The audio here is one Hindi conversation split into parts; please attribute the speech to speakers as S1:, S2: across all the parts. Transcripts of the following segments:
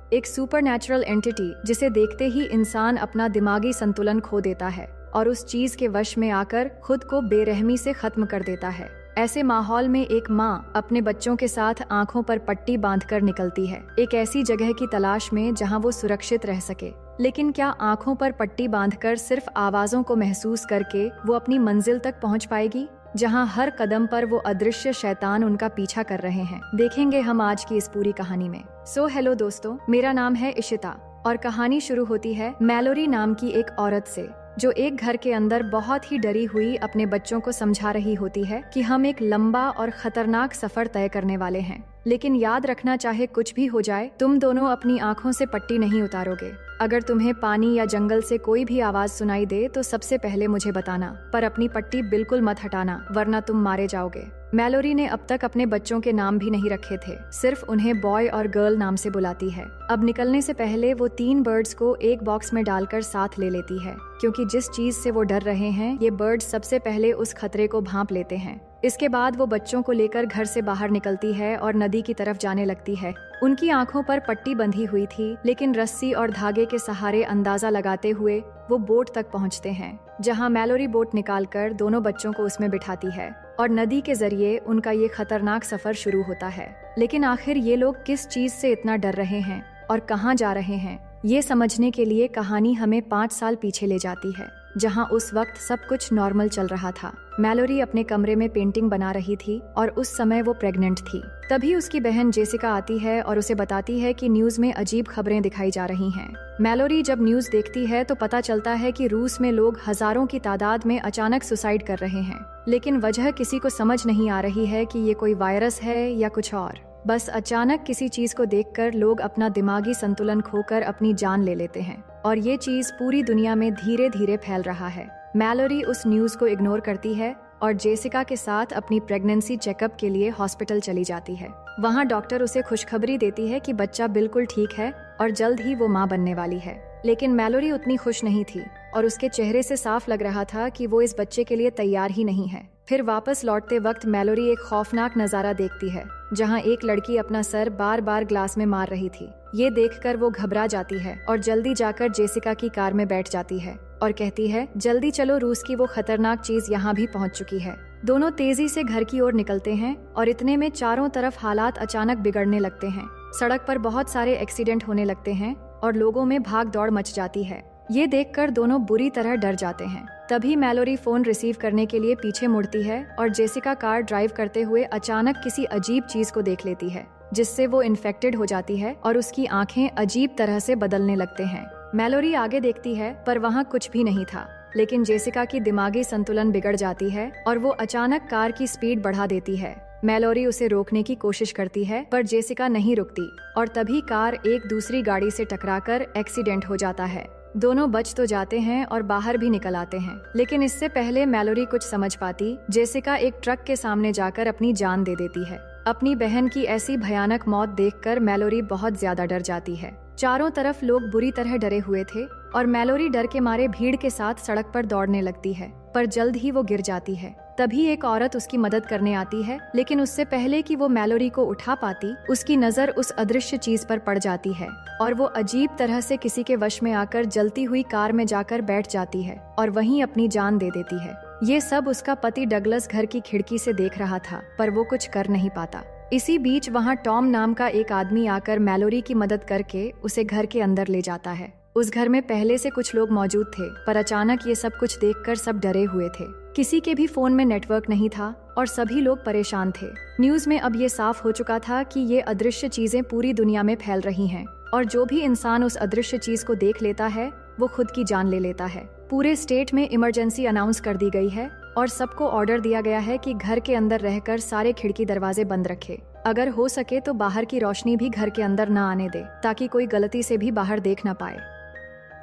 S1: एक सुपरनैचुरल एंटिटी जिसे देखते ही इंसान अपना दिमागी संतुलन खो देता है और उस चीज के वश में आकर खुद को बेरहमी से खत्म कर देता है। ऐसे माहौल में एक माँ अपने बच्चों के साथ आंखों पर पट्टी बांधकर निकलती है, एक ऐसी जगह की तलाश में जहाँ वो सुरक्षित रह सके। लेकिन क्या आंखों पर पट्टी बांधकर सिर्फ आवाजों को महसूस करके वो अपनी मंजिल तक पहुँच पाएगी, जहाँ हर कदम पर वो अदृश्य शैतान उनका पीछा कर रहे हैं? देखेंगे हम आज की इस पूरी कहानी में। हेलो दोस्तों, मेरा नाम है इशिता और कहानी शुरू होती है मैलोरी नाम की एक औरत से, जो एक घर के अंदर बहुत ही डरी हुई अपने बच्चों को समझा रही होती है कि हम एक लंबा और खतरनाक सफर तय करने वाले हैं, लेकिन याद रखना, चाहे कुछ भी हो जाए, तुम दोनों अपनी आंखों से पट्टी नहीं उतारोगे। अगर तुम्हें पानी या जंगल से कोई भी आवाज सुनाई दे तो सबसे पहले मुझे बताना, पर अपनी पट्टी बिल्कुल मत हटाना, वरना तुम मारे जाओगे। मैलोरी ने अब तक अपने बच्चों के नाम भी नहीं रखे थे, सिर्फ उन्हें बॉय और गर्ल नाम से बुलाती है। अब निकलने से पहले वो 3 बर्ड्स को एक बॉक्स में डालकर साथ ले लेती है, क्योंकि जिस चीज से वो डर रहे हैं, ये बर्ड्स सबसे पहले उस खतरे को भांप लेते हैं। इसके बाद वो बच्चों को लेकर घर से बाहर निकलती है और नदी की तरफ जाने लगती है। उनकी आंखों पर पट्टी बंधी हुई थी, लेकिन रस्सी और धागे के सहारे अंदाजा लगाते हुए वो बोट तक पहुंचते हैं, जहां मैलोरी बोट निकालकर दोनों बच्चों को उसमें बिठाती है और नदी के जरिए उनका ये खतरनाक सफर शुरू होता है। लेकिन आखिर ये लोग किस चीज से इतना डर रहे हैं और कहां जा रहे हैं, ये समझने के लिए कहानी हमें 5 साल पीछे ले जाती है, जहां उस वक्त सब कुछ नॉर्मल चल रहा था। मैलोरी अपने कमरे में पेंटिंग बना रही थी और उस समय वो प्रेग्नेंट थी। तभी उसकी बहन जेसिका आती है और उसे बताती है कि न्यूज में अजीब खबरें दिखाई जा रही हैं। मैलोरी जब न्यूज देखती है तो पता चलता है कि रूस में लोग हजारों की तादाद में अचानक सुसाइड कर रहे हैं, लेकिन वजह किसी को समझ नहीं आ रही है कि ये कोई वायरस है या कुछ और। बस अचानक किसी चीज को देखकर लोग अपना दिमागी संतुलन खोकर अपनी जान ले लेते हैं और ये चीज पूरी दुनिया में धीरे धीरे फैल रहा है। मैलोरी उस न्यूज को इग्नोर करती है और जेसिका के साथ अपनी प्रेगनेंसी चेकअप के लिए हॉस्पिटल चली जाती है। वहाँ डॉक्टर उसे खुशखबरी देती है कि बच्चा बिल्कुल ठीक है और जल्द ही वो माँ बनने वाली है। लेकिन मैलोरी उतनी खुश नहीं थी और उसके चेहरे से साफ लग रहा था कि वो इस बच्चे के लिए तैयार ही नहीं है। फिर वापस लौटते वक्त मैलोरी एक खौफनाक नजारा देखती है, जहां एक लड़की अपना सर बार बार ग्लास में मार रही थी। ये देखकर वो घबरा जाती है और जल्दी जाकर जेसिका की कार में बैठ जाती है और कहती है, जल्दी चलो, रूस की वो खतरनाक चीज यहाँ भी पहुँच चुकी है। दोनों तेजी से घर की ओर निकलते हैं और इतने में चारों तरफ हालात अचानक बिगड़ने लगते हैं। सड़क पर बहुत सारे एक्सीडेंट होने लगते हैं और लोगों में भाग दौड़ मच जाती है। ये देखकर दोनों बुरी तरह डर जाते हैं। तभी मैलोरी फोन रिसीव करने के लिए पीछे मुड़ती है और जेसिका कार ड्राइव करते हुए अचानक किसी अजीब चीज को देख लेती है, जिससे वो इन्फेक्टेड हो जाती है और उसकी आंखें अजीब तरह से बदलने लगते हैं। मैलोरी आगे देखती है पर वहाँ कुछ भी नहीं था, लेकिन जेसिका की दिमागी संतुलन बिगड़ जाती है और वो अचानक कार की स्पीड बढ़ा देती है। मैलोरी उसे रोकने की कोशिश करती है पर जेसिका नहीं रुकती और तभी कार एक दूसरी गाड़ी से टकराकर एक्सीडेंट हो जाता है। दोनों बच तो जाते हैं और बाहर भी निकल आते हैं, लेकिन इससे पहले मैलोरी कुछ समझ पाती, जेसिका एक ट्रक के सामने जाकर अपनी जान दे देती है। अपनी बहन की ऐसी भयानक मौत देखकर मैलोरी बहुत ज्यादा डर जाती है। चारों तरफ लोग बुरी तरह डरे हुए थे और मैलोरी डर के मारे भीड़ के साथ सड़क पर दौड़ने लगती है, पर जल्द ही वो गिर जाती है। तभी एक औरत उसकी मदद करने आती है, लेकिन उससे पहले कि वो मैलोरी को उठा पाती, उसकी नजर उस अदृश्य चीज पर पड़ जाती है और वो अजीब तरह से किसी के वश में आकर जलती हुई कार में जाकर बैठ जाती है और वहीं अपनी जान दे देती है। ये सब उसका पति डगलस घर की खिड़की से देख रहा था, पर वो कुछ कर नहीं पाता। इसी बीच वहाँ टॉम नाम का एक आदमी आकर मैलोरी की मदद करके उसे घर के अंदर ले जाता है। उस घर में पहले से कुछ लोग मौजूद थे, पर अचानक ये सब कुछ देखकर सब डरे हुए थे। किसी के भी फोन में नेटवर्क नहीं था और सभी लोग परेशान थे। न्यूज में अब ये साफ हो चुका था कि ये अदृश्य चीजें पूरी दुनिया में फैल रही हैं और जो भी इंसान उस अदृश्य चीज को देख लेता है वो खुद की जान ले लेता है। पूरे स्टेट में इमरजेंसी अनाउंस कर दी गई है और सबको ऑर्डर दिया गया है कि घर के अंदर रहकर सारे खिड़की दरवाजे बंद रखे। अगर हो सके तो बाहर की रोशनी भी घर के अंदर न आने दे, ताकि कोई गलती से भी बाहर देख न पाए।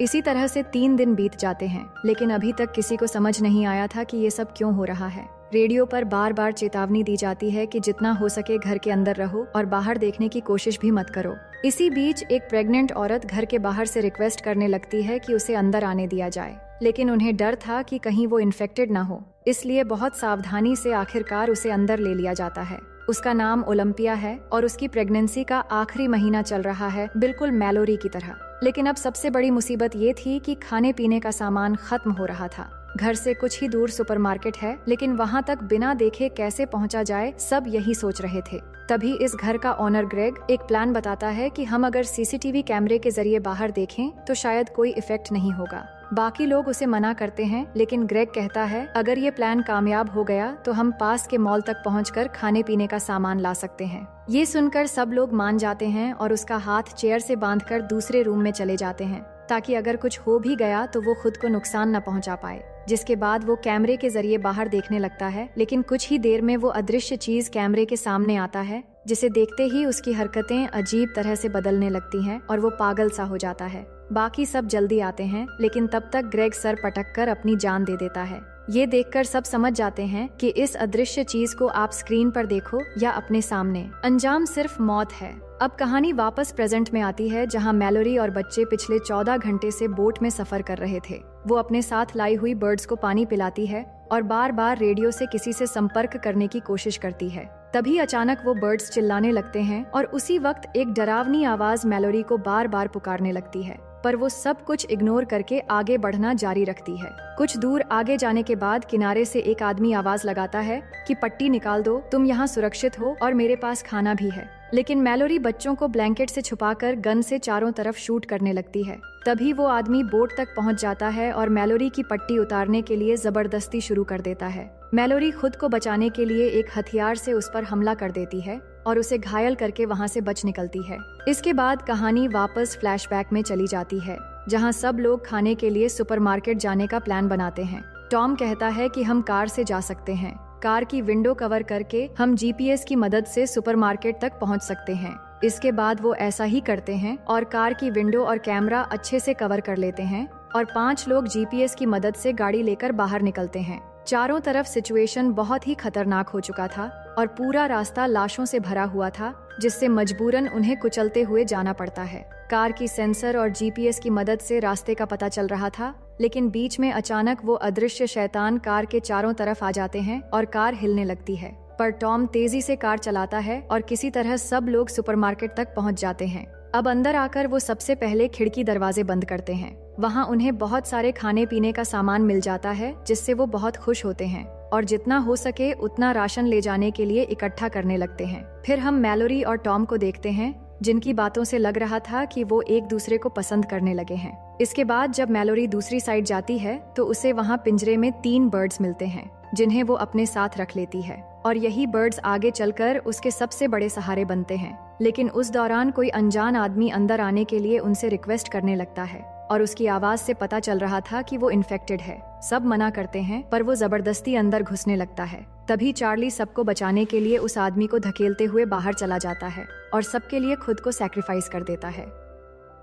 S1: इसी तरह से 3 दिन बीत जाते हैं, लेकिन अभी तक किसी को समझ नहीं आया था कि ये सब क्यों हो रहा है। रेडियो पर बार बार चेतावनी दी जाती है कि जितना हो सके घर के अंदर रहो और बाहर देखने की कोशिश भी मत करो। इसी बीच एक प्रेग्नेंट औरत घर के बाहर से रिक्वेस्ट करने लगती है कि उसे अंदर आने दिया जाए, लेकिन उन्हें डर था कि कहीं वो इन्फेक्टेड ना हो, इसलिए बहुत सावधानी से आखिरकार उसे अंदर ले लिया जाता है। उसका नाम ओलंपिया है और उसकी प्रेगनेंसी का आखिरी महीना चल रहा है, बिल्कुल मैलोरी की तरह। लेकिन अब सबसे बड़ी मुसीबत ये थी कि खाने पीने का सामान खत्म हो रहा था। घर से कुछ ही दूर सुपरमार्केट है, लेकिन वहाँ तक बिना देखे कैसे पहुँचा जाए, सब यही सोच रहे थे। तभी इस घर का ओनर ग्रेग एक प्लान बताता है कि हम अगर सीसीटीवी कैमरे के जरिए बाहर देखें तो शायद कोई इफेक्ट नहीं होगा। बाकी लोग उसे मना करते हैं, लेकिन ग्रेग कहता है अगर ये प्लान कामयाब हो गया तो हम पास के मॉल तक पहुंचकर खाने पीने का सामान ला सकते हैं। ये सुनकर सब लोग मान जाते हैं और उसका हाथ चेयर से बांधकर दूसरे रूम में चले जाते हैं, ताकि अगर कुछ हो भी गया तो वो खुद को नुकसान न पहुंचा पाए। जिसके बाद वो कैमरे के जरिए बाहर देखने लगता है, लेकिन कुछ ही देर में वो अदृश्य चीज कैमरे के सामने आता है, जिसे देखते ही उसकी हरकतें अजीब तरह से बदलने लगती हैं और वो पागल सा हो जाता है। बाकी सब जल्दी आते हैं, लेकिन तब तक ग्रेग सर पटक कर अपनी जान दे देता है। ये देखकर सब समझ जाते हैं कि इस अदृश्य चीज को आप स्क्रीन पर देखो या अपने सामने, अंजाम सिर्फ मौत है। अब कहानी वापस प्रेजेंट में आती है, जहां मैलोरी और बच्चे पिछले 14 घंटे से बोट में सफर कर रहे थे। वो अपने साथ लाई हुई बर्ड्स को पानी पिलाती है और बार बार रेडियो से किसी से संपर्क करने की कोशिश करती है। तभी अचानक वो बर्ड्स चिल्लाने लगते हैं और उसी वक्त एक डरावनी आवाज मैलोरी को बार बार पुकारने लगती है, पर वो सब कुछ इग्नोर करके आगे बढ़ना जारी रखती है। कुछ दूर आगे जाने के बाद किनारे से एक आदमी आवाज लगाता है कि पट्टी निकाल दो, तुम यहाँ सुरक्षित हो और मेरे पास खाना भी है। लेकिन मैलोरी बच्चों को ब्लैंकेट से छुपाकर गन से चारों तरफ शूट करने लगती है। तभी वो आदमी बोट तक पहुंच जाता है और मैलोरी की पट्टी उतारने के लिए जबरदस्ती शुरू कर देता है। मैलोरी खुद को बचाने के लिए एक हथियार से उस पर हमला कर देती है और उसे घायल करके वहां से बच निकलती है। इसके बाद कहानी वापस फ्लैशबैक में चली जाती है, जहां सब लोग खाने के लिए सुपरमार्केट जाने का प्लान बनाते हैं। टॉम कहता है कि हम कार से जा सकते हैं, कार की विंडो कवर करके हम जीपीएस की मदद से सुपरमार्केट तक पहुंच सकते हैं। इसके बाद वो ऐसा ही करते हैं और कार की विंडो और कैमरा अच्छे से कवर कर लेते हैं और 5 लोग जीपीएस की मदद से गाड़ी लेकर बाहर निकलते हैं। चारों तरफ सिचुएशन बहुत ही खतरनाक हो चुका था और पूरा रास्ता लाशों से भरा हुआ था, जिससे मजबूरन उन्हें कुचलते हुए जाना पड़ता है। कार की सेंसर और जीपीएस की मदद से रास्ते का पता चल रहा था, लेकिन बीच में अचानक वो अदृश्य शैतान कार के चारों तरफ आ जाते हैं और कार हिलने लगती है। पर टॉम तेजी से कार चलाता है और किसी तरह सब लोग सुपरमार्केट तक पहुंच जाते हैं। अब अंदर आकर वो सबसे पहले खिड़की दरवाजे बंद करते हैं। वहाँ उन्हें बहुत सारे खाने पीने का सामान मिल जाता है, जिससे वो बहुत खुश होते हैं और जितना हो सके उतना राशन ले जाने के लिए इकट्ठा करने लगते हैं। फिर हम मैलोरी और टॉम को देखते हैं, जिनकी बातों से लग रहा था कि वो एक दूसरे को पसंद करने लगे हैं। इसके बाद जब मैलोरी दूसरी साइड जाती है तो उसे वहाँ पिंजरे में 3 बर्ड्स मिलते हैं, जिन्हें वो अपने साथ रख लेती है और यही बर्ड्स आगे चलकर उसके सबसे बड़े सहारे बनते हैं। लेकिन उस दौरान कोई अनजान आदमी अंदर आने के लिए उनसे रिक्वेस्ट करने लगता है और उसकी आवाज से पता चल रहा था कि वो इन्फेक्टेड है। सब मना करते हैं, पर वो जबरदस्ती अंदर घुसने लगता है। तभी चार्ली सबको बचाने के लिए उस आदमी को धकेलते हुए बाहर चला जाता है और सबके लिए खुद को सैक्रिफाइस कर देता है।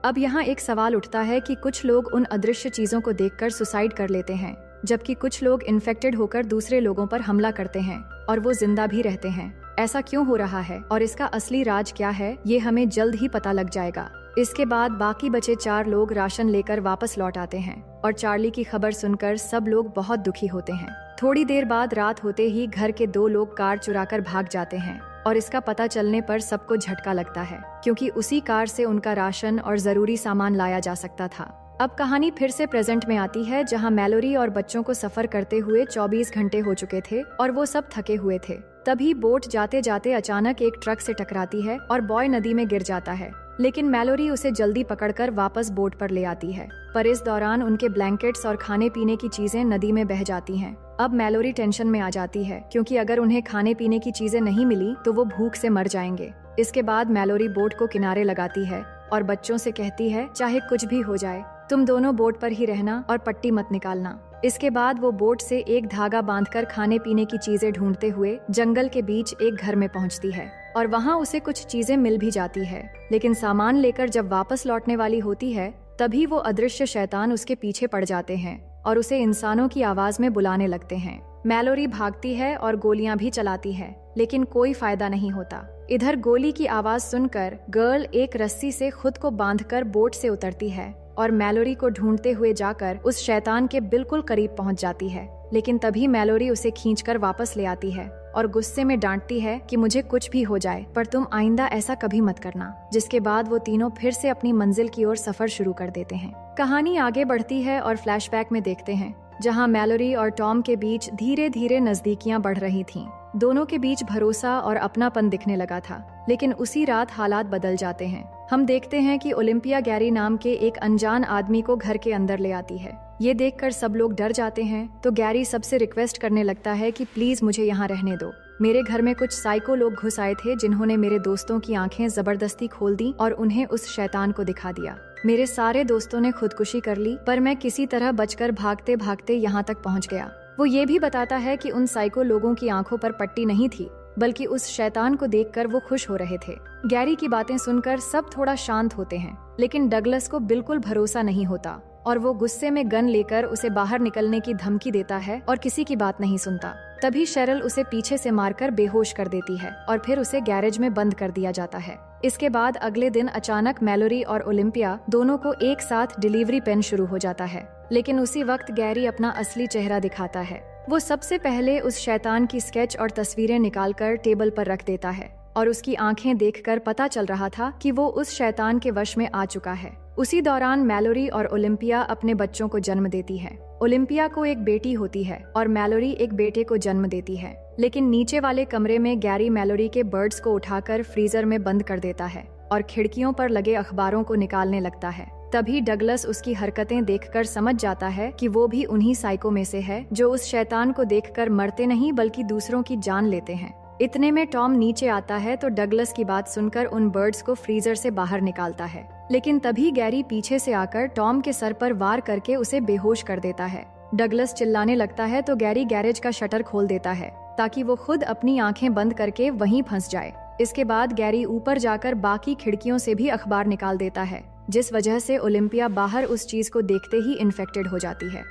S1: अब यहाँ एक सवाल उठता है कि कुछ लोग उन अदृश्य चीजों को देखकर सुसाइड कर लेते हैं, जबकि कुछ लोग इन्फेक्टेड होकर दूसरे लोगों पर हमला करते हैं और वो जिंदा भी रहते हैं। ऐसा क्यों हो रहा है और इसका असली राज क्या है, ये हमें जल्द ही पता लग जाएगा। इसके बाद बाकी बचे 4 लोग राशन लेकर वापस लौट आते हैं और चार्ली की खबर सुनकर सब लोग बहुत दुखी होते हैं। थोड़ी देर बाद रात होते ही घर के 2 लोग कार चुराकर भाग जाते हैं और इसका पता चलने पर सबको झटका लगता है, क्योंकि उसी कार से उनका राशन और जरूरी सामान लाया जा सकता था। अब कहानी फिर से प्रेजेंट में आती है, जहां मैलोरी और बच्चों को सफर करते हुए 24 घंटे हो चुके थे और वो सब थके हुए थे। तभी बोट जाते जाते अचानक एक ट्रक से टकराती है और बॉय नदी में गिर जाता है, लेकिन मैलोरी उसे जल्दी पकड़कर वापस बोट पर ले आती है। पर इस दौरान उनके ब्लैंकेट्स और खाने पीने की चीजें नदी में बह जाती हैं। अब मैलोरी टेंशन में आ जाती है, क्योंकि अगर उन्हें खाने पीने की चीजें नहीं मिली तो वो भूख से मर जाएंगे। इसके बाद मैलोरी बोट को किनारे लगाती है और बच्चों से कहती है, चाहे कुछ भी हो जाए तुम दोनों बोट पर ही रहना और पट्टी मत निकालना। इसके बाद वो बोट से एक धागा बांधकर खाने पीने की चीजें ढूंढते हुए जंगल के बीच एक घर में पहुंचती है और वहां उसे कुछ चीजें मिल भी जाती है। लेकिन सामान लेकर जब वापस लौटने वाली होती है, तभी वो अदृश्य शैतान उसके पीछे पड़ जाते हैं और उसे इंसानों की आवाज में बुलाने लगते हैं। मैलोरी भागती है और गोलियां भी चलाती है, लेकिन कोई फायदा नहीं होता। इधर गोली की आवाज सुनकर गर्ल एक रस्सी से खुद को बांधकर बोट से उतरती है और मैलोरी को ढूंढते हुए जाकर उस शैतान के बिल्कुल करीब पहुंच जाती है। लेकिन तभी मैलोरी उसे खींचकर वापस ले आती है और गुस्से में डांटती है कि मुझे कुछ भी हो जाए पर तुम आइंदा ऐसा कभी मत करना। जिसके बाद वो तीनों फिर से अपनी मंजिल की ओर सफर शुरू कर देते हैं। कहानी आगे बढ़ती है और फ्लैशबैक में देखते हैं जहाँ मैलोरी और टॉम के बीच धीरे धीरे नजदीकियां बढ़ रही थीं। दोनों के बीच भरोसा और अपनापन दिखने लगा था, लेकिन उसी रात हालात बदल जाते हैं। हम देखते हैं कि ओलिम्पिया गैरी नाम के एक अनजान आदमी को घर के अंदर ले आती है। ये देखकर सब लोग डर जाते हैं तो गैरी सबसे रिक्वेस्ट करने लगता है कि प्लीज मुझे यहाँ रहने दो। मेरे घर में कुछ साइको लोग घुस आए थे जिन्होंने मेरे दोस्तों की आंखें जबरदस्ती खोल दी और उन्हें उस शैतान को दिखा दिया। मेरे सारे दोस्तों ने खुदकुशी कर ली पर मैं किसी तरह बचकर भागते भागते यहाँ तक पहुँच गया। वो ये भी बताता है कि उन साइको लोगों की आंखों पर पट्टी नहीं थी, बल्कि उस शैतान को देखकर वो खुश हो रहे थे। गैरी की बातें सुनकर सब थोड़ा शांत होते हैं, लेकिन डगलस को बिल्कुल भरोसा नहीं होता और वो गुस्से में गन लेकर उसे बाहर निकलने की धमकी देता है और किसी की बात नहीं सुनता। तभी शेरल उसे पीछे से मारकर बेहोश कर देती है और फिर उसे गैरेज में बंद कर दिया जाता है। इसके बाद अगले दिन अचानक मैलोरी और ओलिम्पिया दोनों को एक साथ डिलीवरी पेन शुरू हो जाता है, लेकिन उसी वक्त गैरी अपना असली चेहरा दिखाता है। वो सबसे पहले उस शैतान की स्केच और तस्वीरें निकालकर टेबल पर रख देता है और उसकी आंखें देखकर पता चल रहा था कि वो उस शैतान के वश में आ चुका है। उसी दौरान मैलोरी और ओलिम्पिया अपने बच्चों को जन्म देती है। ओलिम्पिया को एक बेटी होती है और मैलोरी एक बेटे को जन्म देती है, लेकिन नीचे वाले कमरे में गैरी मैलोरी के बर्ड्स को उठाकर फ्रीजर में बंद कर देता है और खिड़कियों पर लगे अखबारों को निकालने लगता है। तभी डगलस उसकी हरकतें देखकर समझ जाता है कि वो भी उन्हीं साइको में से है जो उस शैतान को देखकर मरते नहीं बल्कि दूसरों की जान लेते हैं। इतने में टॉम नीचे आता है तो डगलस की बात सुनकर उन बर्ड्स को फ्रीजर से बाहर निकालता है, लेकिन तभी गैरी पीछे से आकर टॉम के सर पर वार करके उसे बेहोश कर देता है। डगलस चिल्लाने लगता है तो गैरी गैरेज का शटर खोल देता है ताकि वो खुद अपनी आंखें बंद करके वहीं फंस जाए। इसके बाद गैरी ऊपर जाकर बाकी खिड़कियों से भी अखबार निकाल देता है, जिस वजह से ओलिम्पिया बाहर उस चीज को देखते ही इन्फेक्टेड हो जाती है।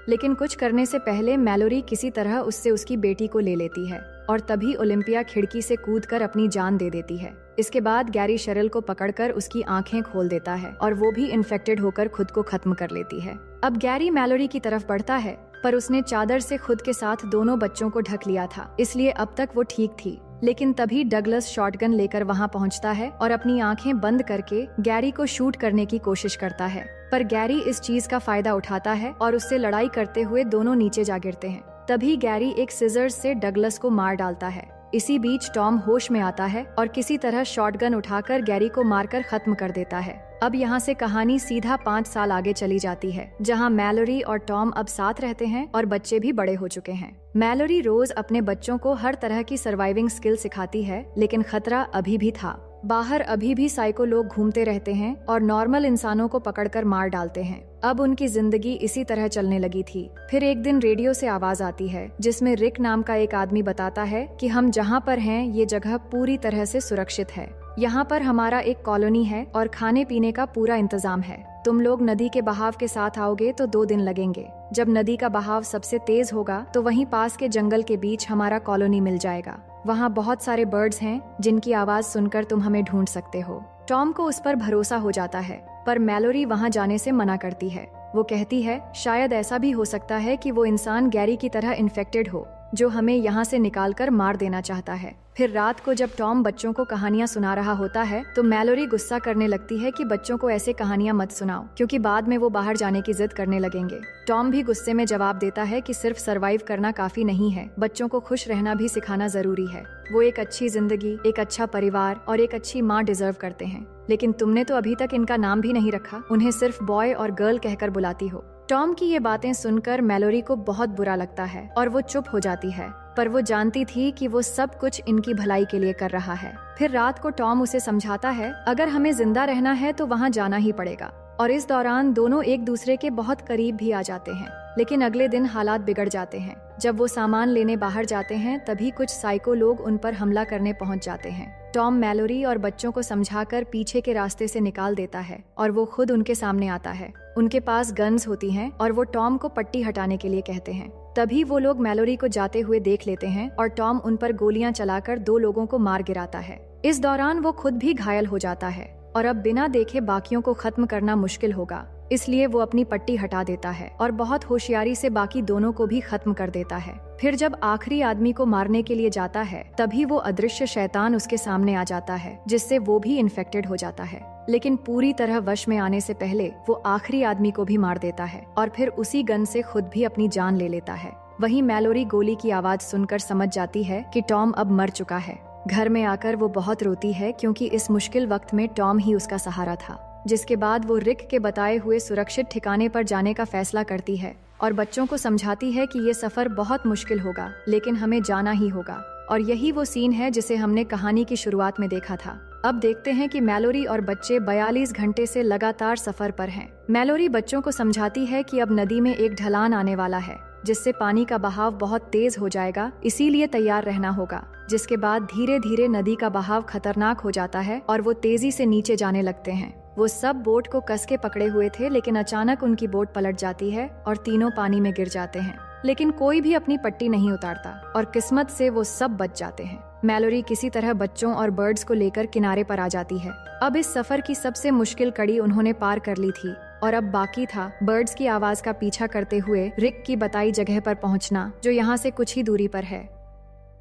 S1: लेकिन कुछ करने से पहले मैलोरी किसी तरह उससे उसकी बेटी को ले लेती है और तभी ओलिम्पिया खिड़की से कूदकर अपनी जान दे देती है। इसके बाद गैरी शेरल को पकड़कर उसकी आंखें खोल देता है और वो भी इन्फेक्टेड होकर खुद को खत्म कर लेती है। अब गैरी मैलोरी की तरफ बढ़ता है पर उसने चादर से खुद के साथ दोनों बच्चों को ढक लिया था, इसलिए अब तक वो ठीक थी। लेकिन तभी डगलस शॉटगन लेकर वहां पहुंचता है और अपनी आंखें बंद करके गैरी को शूट करने की कोशिश करता है, पर गैरी इस चीज का फायदा उठाता है और उससे लड़ाई करते हुए दोनों नीचे जा गिरते हैं। तभी गैरी एक सिजर्स से डगलस को मार डालता है। इसी बीच टॉम होश में आता है और किसी तरह शॉटगन उठाकर गैरी को मारकर खत्म कर देता है। अब यहाँ से कहानी सीधा 5 साल आगे चली जाती है, जहाँ मैलोरी और टॉम अब साथ रहते हैं और बच्चे भी बड़े हो चुके हैं। मैलोरी रोज अपने बच्चों को हर तरह की सर्वाइविंग स्किल सिखाती है, लेकिन खतरा अभी भी था। बाहर अभी भी साइको लोग घूमते रहते हैं और नॉर्मल इंसानों को पकड़कर मार डालते हैं। अब उनकी जिंदगी इसी तरह चलने लगी थी। फिर एक दिन रेडियो से आवाज आती है जिसमें रिक नाम का एक आदमी बताता है कि हम जहाँ पर हैं ये जगह पूरी तरह से सुरक्षित है। यहाँ पर हमारा एक कॉलोनी है और खाने पीने का पूरा इंतजाम है। तुम लोग नदी के बहाव के साथ आओगे तो 2 दिन लगेंगे। जब नदी का बहाव सबसे तेज होगा तो वहीं पास के जंगल के बीच हमारा कॉलोनी मिल जाएगा। वहाँ बहुत सारे बर्ड्स हैं जिनकी आवाज सुनकर तुम हमें ढूंढ सकते हो। टॉम को उस पर भरोसा हो जाता है, पर मैलोरी वहाँ जाने से मना करती है। वो कहती है शायद ऐसा भी हो सकता है कि वो इंसान गैरी की तरह इन्फेक्टेड हो जो हमें यहाँ से निकालकर मार देना चाहता है। फिर रात को जब टॉम बच्चों को कहानियां सुना रहा होता है तो मैलोरी गुस्सा करने लगती है कि बच्चों को ऐसे कहानियां मत सुनाओ, क्योंकि बाद में वो बाहर जाने की जिद करने लगेंगे। टॉम भी गुस्से में जवाब देता है कि सिर्फ सरवाइव करना काफी नहीं है, बच्चों को खुश रहना भी सिखाना जरूरी है। वो एक अच्छी जिंदगी, एक अच्छा परिवार और एक अच्छी माँ डिजर्व करते हैं, लेकिन तुमने तो अभी तक इनका नाम भी नहीं रखा, उन्हें सिर्फ बॉय और गर्ल कहकर बुलाती हो। टॉम की ये बातें सुनकर मैलोरी को बहुत बुरा लगता है और वो चुप हो जाती है, पर वो जानती थी कि वो सब कुछ इनकी भलाई के लिए कर रहा है। फिर रात को टॉम उसे समझाता है अगर हमें जिंदा रहना है तो वहाँ जाना ही पड़ेगा, और इस दौरान दोनों एक दूसरे के बहुत करीब भी आ जाते हैं। लेकिन अगले दिन हालात बिगड़ जाते हैं। जब वो सामान लेने बाहर जाते हैं तभी कुछ साइको लोग उन पर हमला करने पहुंच जाते हैं। टॉम मैलोरी और बच्चों को समझाकर पीछे के रास्ते से निकाल देता है और वो खुद उनके सामने आता है। उनके पास गन्स होती हैं और वो टॉम को पट्टी हटाने के लिए कहते हैं। तभी वो लोग मैलोरी को जाते हुए देख लेते हैं और टॉम उन पर गोलियां चलाकर 2 लोगों को मार गिराता है। इस दौरान वो खुद भी घायल हो जाता है और अब बिना देखे बाकियों को खत्म करना मुश्किल होगा। इसलिए वो अपनी पट्टी हटा देता है और बहुत होशियारी से बाकी दोनों को भी खत्म कर देता है। फिर जब आखिरी आदमी को मारने के लिए जाता है तभी वो अदृश्य शैतान उसके सामने आ जाता है, जिससे वो भी इन्फेक्टेड हो जाता है। लेकिन पूरी तरह वश में आने से पहले वो आखिरी आदमी को भी मार देता है और फिर उसी गन से खुद भी अपनी जान ले लेता है। वहीं मैलोरी गोली की आवाज सुनकर समझ जाती है कि टॉम अब मर चुका है। घर में आकर वो बहुत रोती है क्योंकि इस मुश्किल वक्त में टॉम ही उसका सहारा था। जिसके बाद वो रिक के बताए हुए सुरक्षित ठिकाने पर जाने का फैसला करती है और बच्चों को समझाती है कि ये सफर बहुत मुश्किल होगा, लेकिन हमें जाना ही होगा। और यही वो सीन है जिसे हमने कहानी की शुरुआत में देखा था। अब देखते हैं कि मैलोरी और बच्चे 42 घंटे से लगातार सफर पर हैं। मैलोरी बच्चों को समझाती है कि अब नदी में एक ढलान आने वाला है, जिससे पानी का बहाव बहुत तेज हो जाएगा, इसीलिए तैयार रहना होगा। जिसके बाद धीरे धीरे नदी का बहाव खतरनाक हो जाता है और वो तेजी से नीचे जाने लगते हैं। वो सब बोट को कस के पकड़े हुए थे, लेकिन अचानक उनकी बोट पलट जाती है और तीनों पानी में गिर जाते हैं। लेकिन कोई भी अपनी पट्टी नहीं उतारता और किस्मत से वो सब बच जाते हैं। मैलोरी किसी तरह बच्चों और बर्ड्स को लेकर किनारे पर आ जाती है। अब इस सफर की सबसे मुश्किल कड़ी उन्होंने पार कर ली थी और अब बाकी था बर्ड्स की आवाज का पीछा करते हुए रिक की बताई जगह पर पहुंचना, जो यहाँ से कुछ ही दूरी पर है।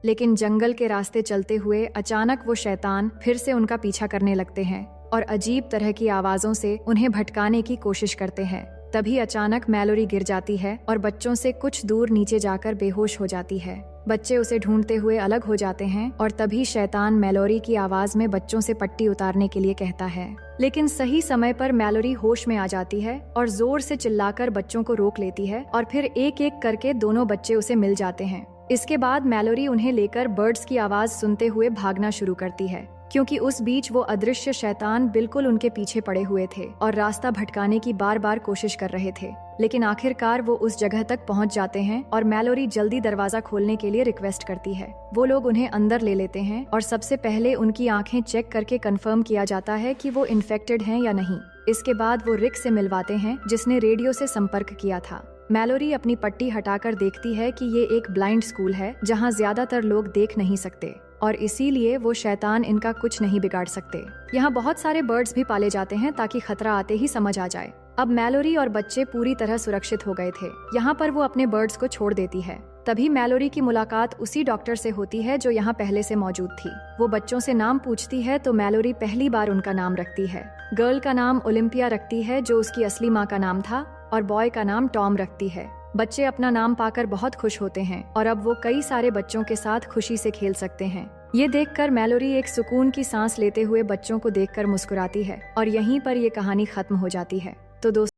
S1: लेकिन जंगल के रास्ते चलते हुए अचानक वो शैतान फिर से उनका पीछा करने लगते हैं और अजीब तरह की आवाजों से उन्हें भटकाने की कोशिश करते हैं। तभी अचानक मैलोरी गिर जाती है और बच्चों से कुछ दूर नीचे जाकर बेहोश हो जाती है। बच्चे उसे ढूंढते हुए अलग हो जाते हैं और तभी शैतान मैलोरी की आवाज में बच्चों से पट्टी उतारने के लिए कहता है। लेकिन सही समय पर मैलोरी होश में आ जाती है और जोर से चिल्लाकर बच्चों को रोक लेती है और फिर एक एक करके दोनों बच्चे उसे मिल जाते हैं। इसके बाद मैलोरी उन्हें लेकर बर्ड्स की आवाज सुनते हुए भागना शुरू करती है, क्योंकि उस बीच वो अदृश्य शैतान बिल्कुल उनके पीछे पड़े हुए थे और रास्ता भटकाने की बार बार कोशिश कर रहे थे। लेकिन आखिरकार वो उस जगह तक पहुंच जाते हैं और मैलोरी जल्दी दरवाजा खोलने के लिए रिक्वेस्ट करती है। वो लोग उन्हें अंदर ले लेते हैं और सबसे पहले उनकी आंखें चेक करके कंफर्म किया जाता है कि वो इन्फेक्टेड हैं या नहीं। इसके बाद वो रिक से मिलवाते हैं, जिसने रेडियो से संपर्क किया था। मैलोरी अपनी पट्टी हटाकर देखती है कि ये एक ब्लाइंड स्कूल है जहाँ ज्यादातर लोग देख नहीं सकते और इसीलिए वो शैतान इनका कुछ नहीं बिगाड़ सकते। यहाँ बहुत सारे बर्ड्स भी पाले जाते हैं ताकि खतरा आते ही समझ आ जाए। अब मैलोरी और बच्चे पूरी तरह सुरक्षित हो गए थे। यहाँ पर वो अपने बर्ड्स को छोड़ देती है। तभी मैलोरी की मुलाकात उसी डॉक्टर से होती है जो यहाँ पहले से मौजूद थी। वो बच्चों से नाम पूछती है तो मैलोरी पहली बार उनका नाम रखती है। गर्ल का नाम ओलिम्पिया रखती है, जो उसकी असली माँ का नाम था, और बॉय का नाम टॉम रखती है। बच्चे अपना नाम पाकर बहुत खुश होते हैं और अब वो कई सारे बच्चों के साथ खुशी से खेल सकते हैं। ये देखकर मैलोरी एक सुकून की सांस लेते हुए बच्चों को देखकर मुस्कुराती है और यहीं पर ये कहानी खत्म हो जाती है। तो दोस्तों